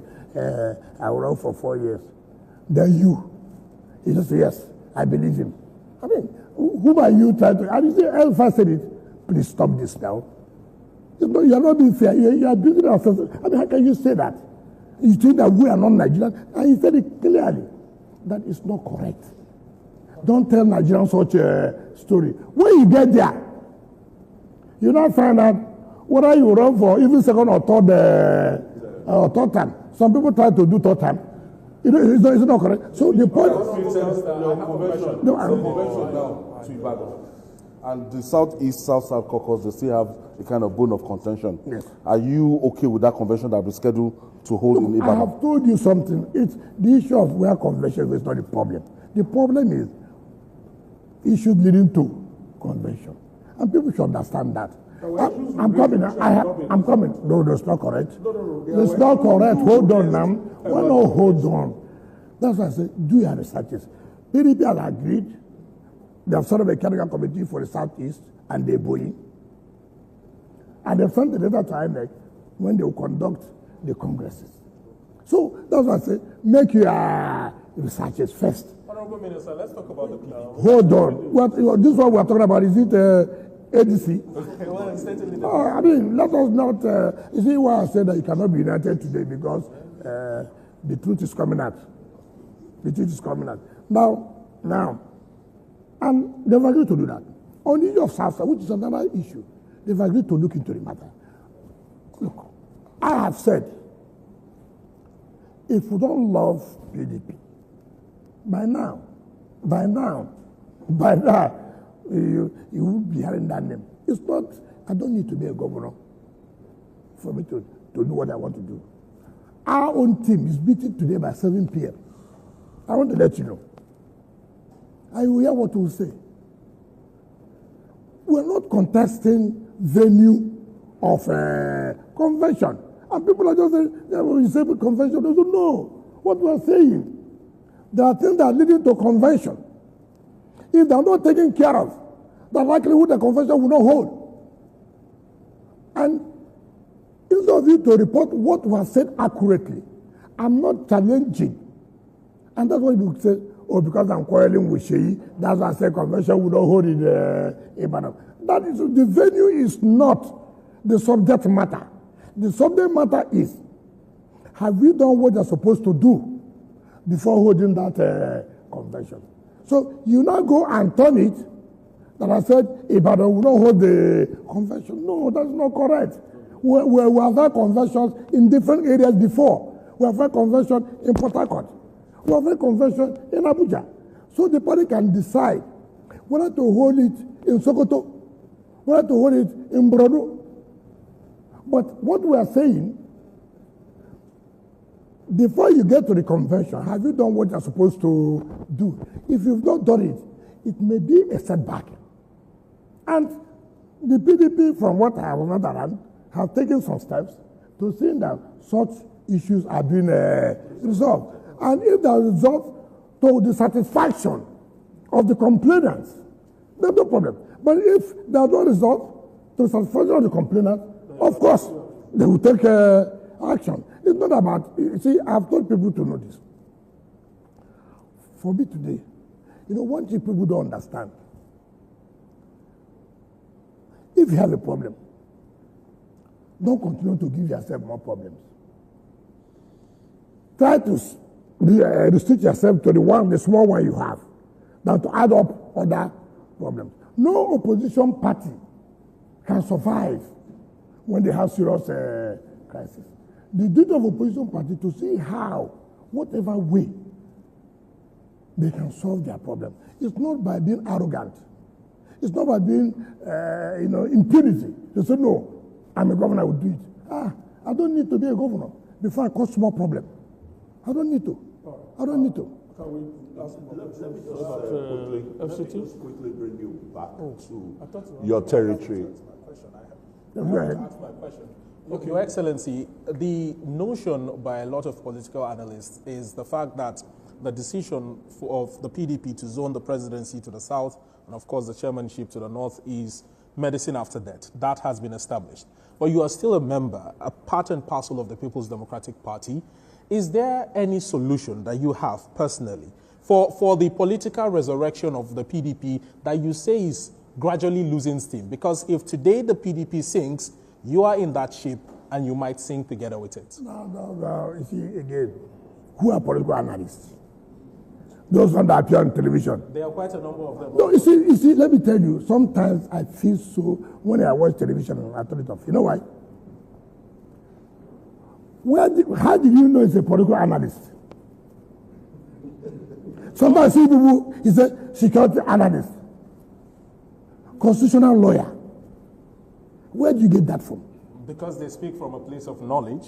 I will run for 4 years? Then he just say, yes, I believe him. I mean, who are you trying to, and you say, Erufai said it, please stop this now. You are not being fair. You are building ourselves. I mean, how can you say that? You think that we are not Nigerian? And he said it clearly. That is not correct. Don't tell Nigerians such a story. When you get there, you now find out whether you run for even second or third time. Some people try to do third time. You know, it's not correct. So the point. And the Southeast, South-South caucus, they still have a kind of bone of contention. Yes. Are you okay with that convention that will be scheduled to hold in Ibadan? I have told you something. It's the issue of where convention is not the problem. The problem is issues leading to convention. And people should understand that. I'm coming. I'm coming. No, that's not correct. It's not correct. Hold on now. Well, no, hold on. That's why I say, do your researches. PDP has agreed. They have sort of a technical committee for the Southeast, and they're going. And they sent the letter to INEC when they will conduct the congresses. So that's why I say, make your researches first. Honorable Minister, let's talk about the PDP. Hold on. This one we're talking about, is it ADC? I mean, let us not. You see why I said that you cannot be united today, because the truth is coming out. The truth is coming out. Now, and they've agreed to do that. On the issue of South, which is another issue, they've agreed to look into the matter. Look, I have said, if we don't love PDP, by now, you will be hearing that name. It's not, I don't need to be a governor for me to do what I want to do. Our own team is beaten today by 7 p.m. I want to let you know. I will hear what you will say. We're not contesting venue of a convention. And people are just saying, when you say convention, they don't know what we are saying. There are things that are leading to convention. If they are not taken care of, the likelihood the convention will not hold. And instead of you to report what was said accurately, I'm not challenging. And that's what people say, oh, because I'm quarreling with Sheyi, that's why I say convention would not hold in Ibadan. That is, the venue is not the subject matter. The subject matter is, have we done what you're supposed to do before holding that convention? So you now go and turn it, that I said, Ibadan will not hold the convention. No, that's not correct. We have had conventions in different areas before. We have had convention in Port Harcourt. We have had convention in Abuja. So the party can decide whether to hold it in Sokoto, whether to hold it in Borno. But what we are saying, before you get to the convention, have you done what you're supposed to do? If you've not done it, it may be a setback. And the PDP, from what I have understood, have taken some steps to see that such issues are being resolved. And if they are resolved to the satisfaction of the complainants, there's no problem. But if they are not resolved to the satisfaction of the complainants, of course, they will take action. It's not about, you see, I've told people to know this. For me today, one thing people don't understand. If you have a problem, don't continue to give yourself more problems. Try to restrict yourself to the small one you have, than to add up other problems. No opposition party can survive when they have serious crisis. The duty of opposition party to see how, whatever way, they can solve their problem. It's not by being arrogant. It's not by being, impunity. They say, no, I'm a governor, I will do it. I don't need to be a governor before I cause small problem. I don't need to. I don't need to. Can we ask FCT? Just quickly bring you back to your territory. Go ahead. Okay. Your Excellency, the notion by a lot of political analysts is the fact that the decision of the PDP to zone the presidency to the south and, of course, the chairmanship to the north is medicine after death. That has been established. But you are still a member, a part and parcel of the People's Democratic Party. Is there any solution that you have personally for the political resurrection of the PDP that you say is gradually losing steam? Because if today the PDP sinks, you are in that ship and you might sink together with it. No. You see, again, who are political analysts? Those ones that appear on television. There are quite a number of them. No, you see, let me tell you, sometimes I feel so, when I watch television, I turn it off. You know why? How did you know it's a political analyst? Sometimes I see people, he's a security analyst, constitutional lawyer. Where do you get that from? Because they speak from a place of knowledge.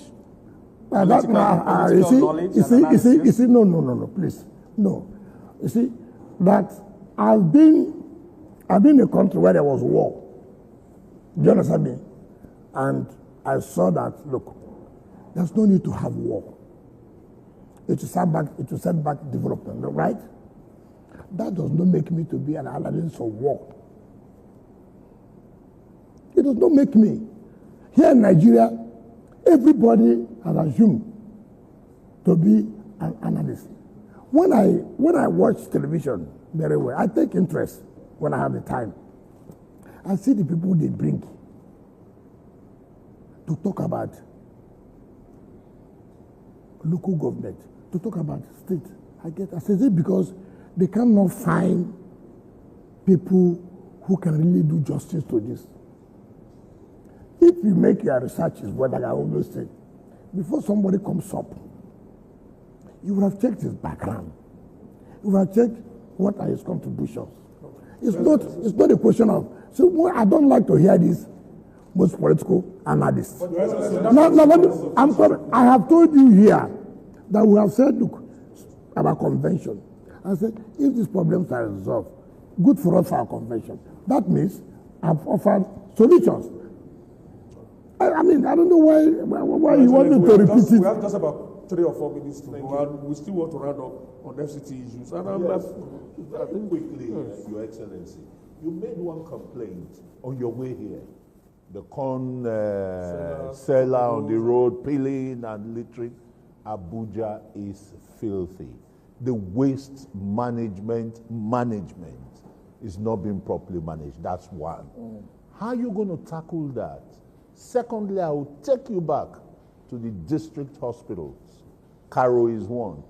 No, please. No. You see, that I've been in a country where there was war. Do you understand me? And I saw that, look, there's no need to have war. It will set back development, right? That does not make me to be an analyst of war. It does not make me. Here in Nigeria, everybody has assumed to be an analyst. When I watch television very well, I take interest when I have the time. I see the people they bring to talk about local government, to talk about state. I say it because they cannot find people who can really do justice to this. If you make your researches, what I always say, before somebody comes up, you would have checked his background. You would have checked what are his contributions. It's not a question of, so I don't like to hear this most political analysts. I'm coming. I have told you here that we have said, look, about convention. I said, if these problems are resolved, good for us for our convention. That means I've offered solutions. I mean, I don't know why you want me to repeat it. We have just about 3 or 4 minutes to go, and we still want to round up on FCT issues. And I think quickly, Your Excellency, you made one complaint on your way here the corn seller on the road, peeling and littering. Abuja is filthy. The waste management is not being properly managed. That's one. How are you going to tackle that? Secondly, I will take you back to the district hospitals. Karo is one.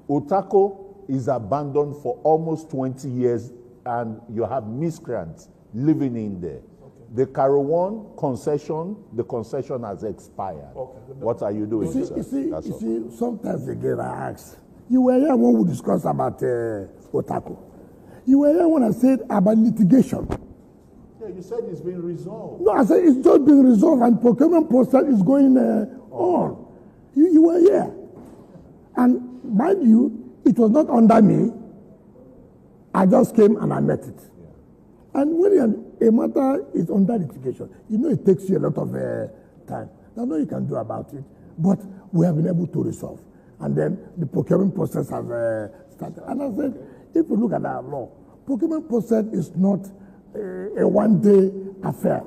Otako is abandoned for almost 20 years, and you have miscreants living in there. The Karo 1 concession, the concession has expired. What are you doing, sir? You see, sometimes again I ask, you were here when we discussed about Otako. You were here when I said about litigation. Yeah, you said it's been resolved. No, I said it's just been resolved and procurement process is going on. You were here. And mind you, it was not under me. I just came and I met it. Yeah. And when a matter is under litigation, you know it takes you a lot of time. There's nothing you can do about it. But we have been able to resolve. And then the procurement process has started. And I said, if you look at our law, procurement process is not a one-day affair.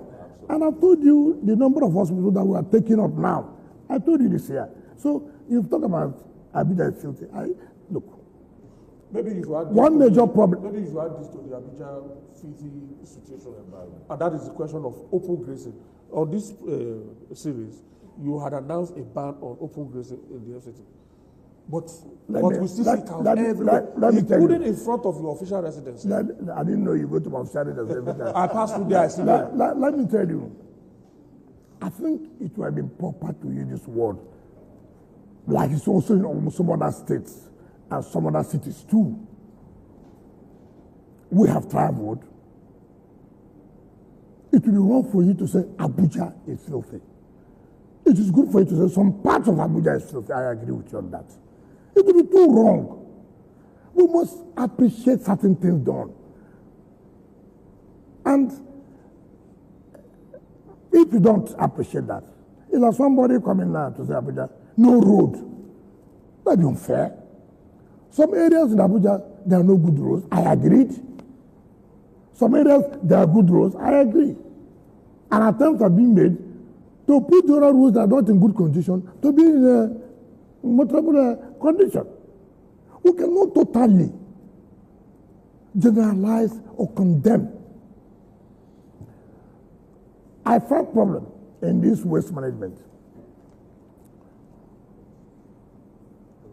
And I've told you the number of hospitals that we are taking up now. I told you this year. So you've talked about Abuja is filthy. Look. Maybe you should add one major problem. Maybe you should add this to the Abuja filthy situation environment. And that is the question of open grazing. On this series, you had announced a ban on open grazing in the FCT. But we still see cows everywhere, including in front of your official residence. I didn't know you go to my official residence every time. I passed through there, I see that. Let me tell you, I think it would have been proper to use this word, like it's also in some other states and some other cities too. We have traveled. It will be wrong for you to say Abuja is filthy. It is good for you to say some parts of Abuja is filthy. I agree with you on that. It will be too wrong. We must appreciate certain things done. And if you don't appreciate that, it's like somebody coming now to say Abuja, no road. That be unfair. Some areas in Abuja, there are no good roads. I agreed. Some areas, there are good roads. I agree. An attempt have been made to put the other roads that are not in good condition to be in a motorable condition. We cannot totally generalize or condemn. I find problem in this waste management.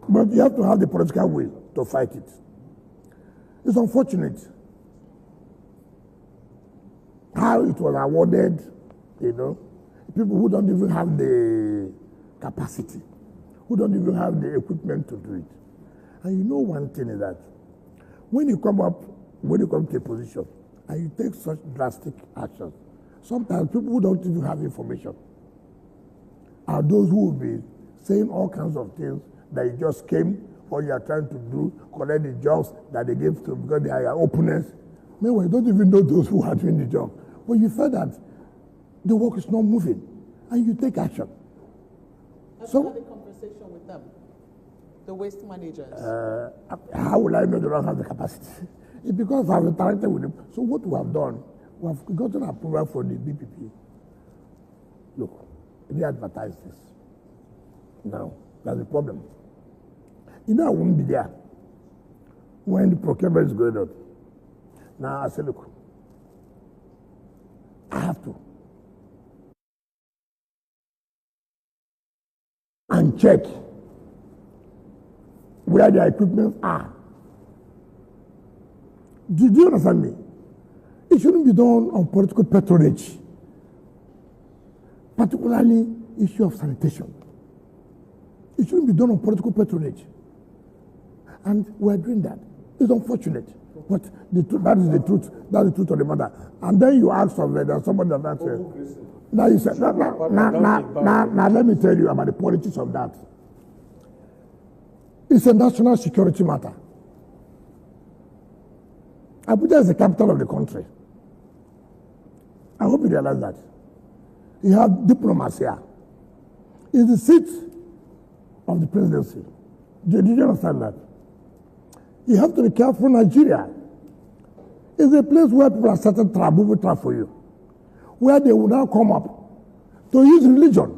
But you have to have the political will to fight it. It's unfortunate how it was awarded, people who don't even have the capacity, who don't even have the equipment to do it. And you know one thing is that when you come to a position and you take such drastic action, sometimes people who don't even have information are those who will be saying all kinds of things that you just came or you are trying to do, collect the jobs that they gave to because they are your opponents. Meanwhile, you don't even know those who are doing the job. But you feel that the work is not moving and you take action. Have you had a conversation with them, the waste managers? How will I know they don't have the capacity? It's because I've interacted with them. So what we have done, we have gotten approval for the BPP. Look, they advertise this. Now, that's the problem. I won't be there when the procurement is going on. Now I say, look, I have to. And check where the equipment are. Did you understand me? It shouldn't be done on political patronage, particularly issue of sanitation. It shouldn't be done on political patronage. And we're doing that. It's unfortunate. But that is the truth. That's the truth of the matter. And then you ask somebody that now you said, now let me tell you about the politics of that. It's a national security matter. Abuja is the capital of the country. I hope you realize that. You have diplomacy here. It's the seat of the presidency. Did you understand that? You have to be careful. Nigeria is a place where people are certain trouble will try for you. where they will now come up to use religion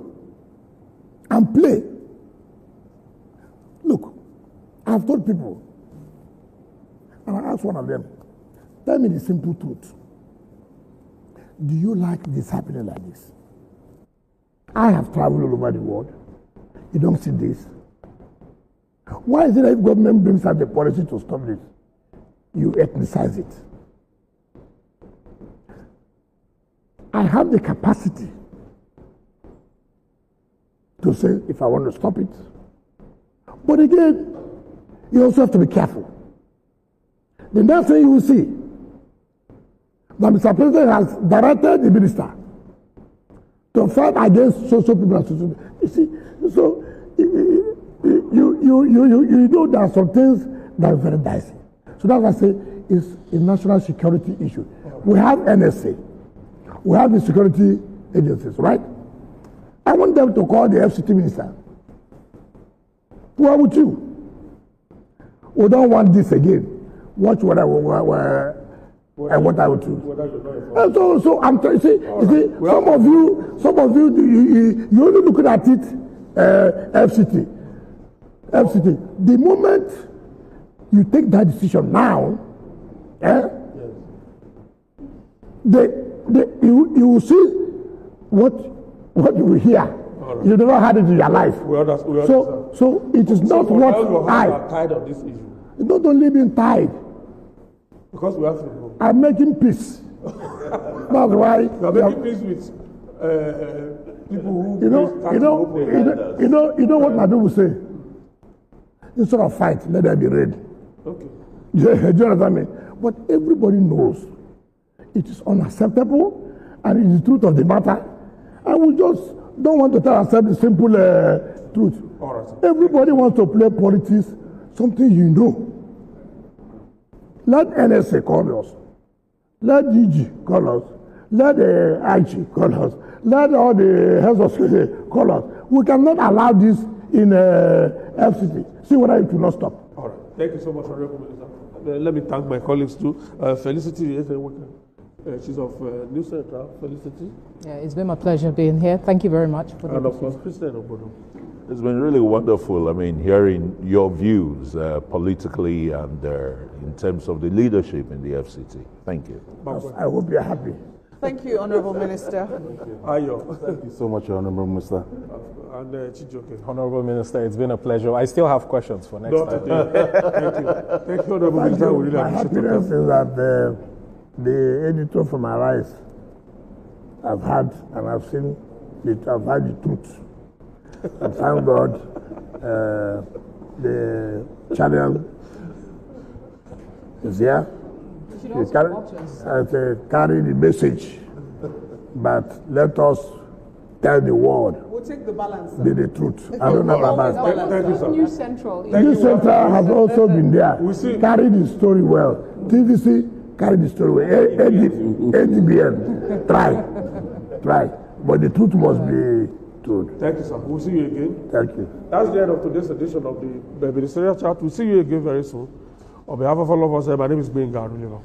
and play. Look, I've told people, and I asked one of them, tell me the simple truth. Do you like this happening like this? I have traveled all over the world. You don't see this. Why is it that if government brings out the policy to stop this, you ethnicize it? I have the capacity to say if I want to stop it. But again, you also have to be careful. The next thing you will see, that Mr. President has directed the minister to fight against social people and social. You see, so you know there are some things that are very dicey. So that's why I say it's a national security issue. We have NSA. We have the security agencies, right? I want them to call the FCT minister. Who are with you? We don't want this again. Watch what I will do. So I'm trying. You see, some of you only looking at it. FCT. The moment you take that decision now, you will see what you will hear. Right. You never had it in your life. So it is not what I. Tied of this issue. It's not only being tied. Because we have to. I'm making peace. That's why. You are making peace with people who. You know what my people say. Instead of fight, let there be raid. Okay. Do you understand me? But everybody knows it is unacceptable, and it is the truth of the matter. And we just don't want to tell ourselves the simple truth. All right. Everybody wants to play politics, something you know. Let NSA call us. Let DG call us. Let the IG call us. Let all the health of security call us. We cannot allow this in FCT. See whether it will not stop. All right. Thank you so much, Honorable Minister. Let me thank my colleagues too. Felicity, she's of New Central. Felicity. Yeah, it's been my pleasure being here. Thank you very much. For and of course, Christian Obodo. It's been really wonderful. I mean, hearing your views politically and in terms of the leadership in the FCT. Thank you. I hope you're happy. Thank you, Honorable Minister. Ayo. Thank you so much, Honorable Minister. And Chijoke. Honorable Minister, it's been a pleasure. I still have questions for next time. Thank you. Thank you, Honorable Minister. We really My appreciate happiness it. is that the editor from Arise, I've had and I've seen it, I've had the truth. And thank God the channel is here. You carry the message, but let us tell the world We'll take the balance. the truth. I don't know about that. Thank you, sir. New Central. New Central has also been there. We see. Carry the story well. TVC carry the story well. ADBN, try. But the truth must be told. Thank you, sir. We'll see you again. Thank you. That's the end of today's edition of the Ministerial Chat. We'll see you again very soon. On behalf of all of us, my name is Ben Garulino.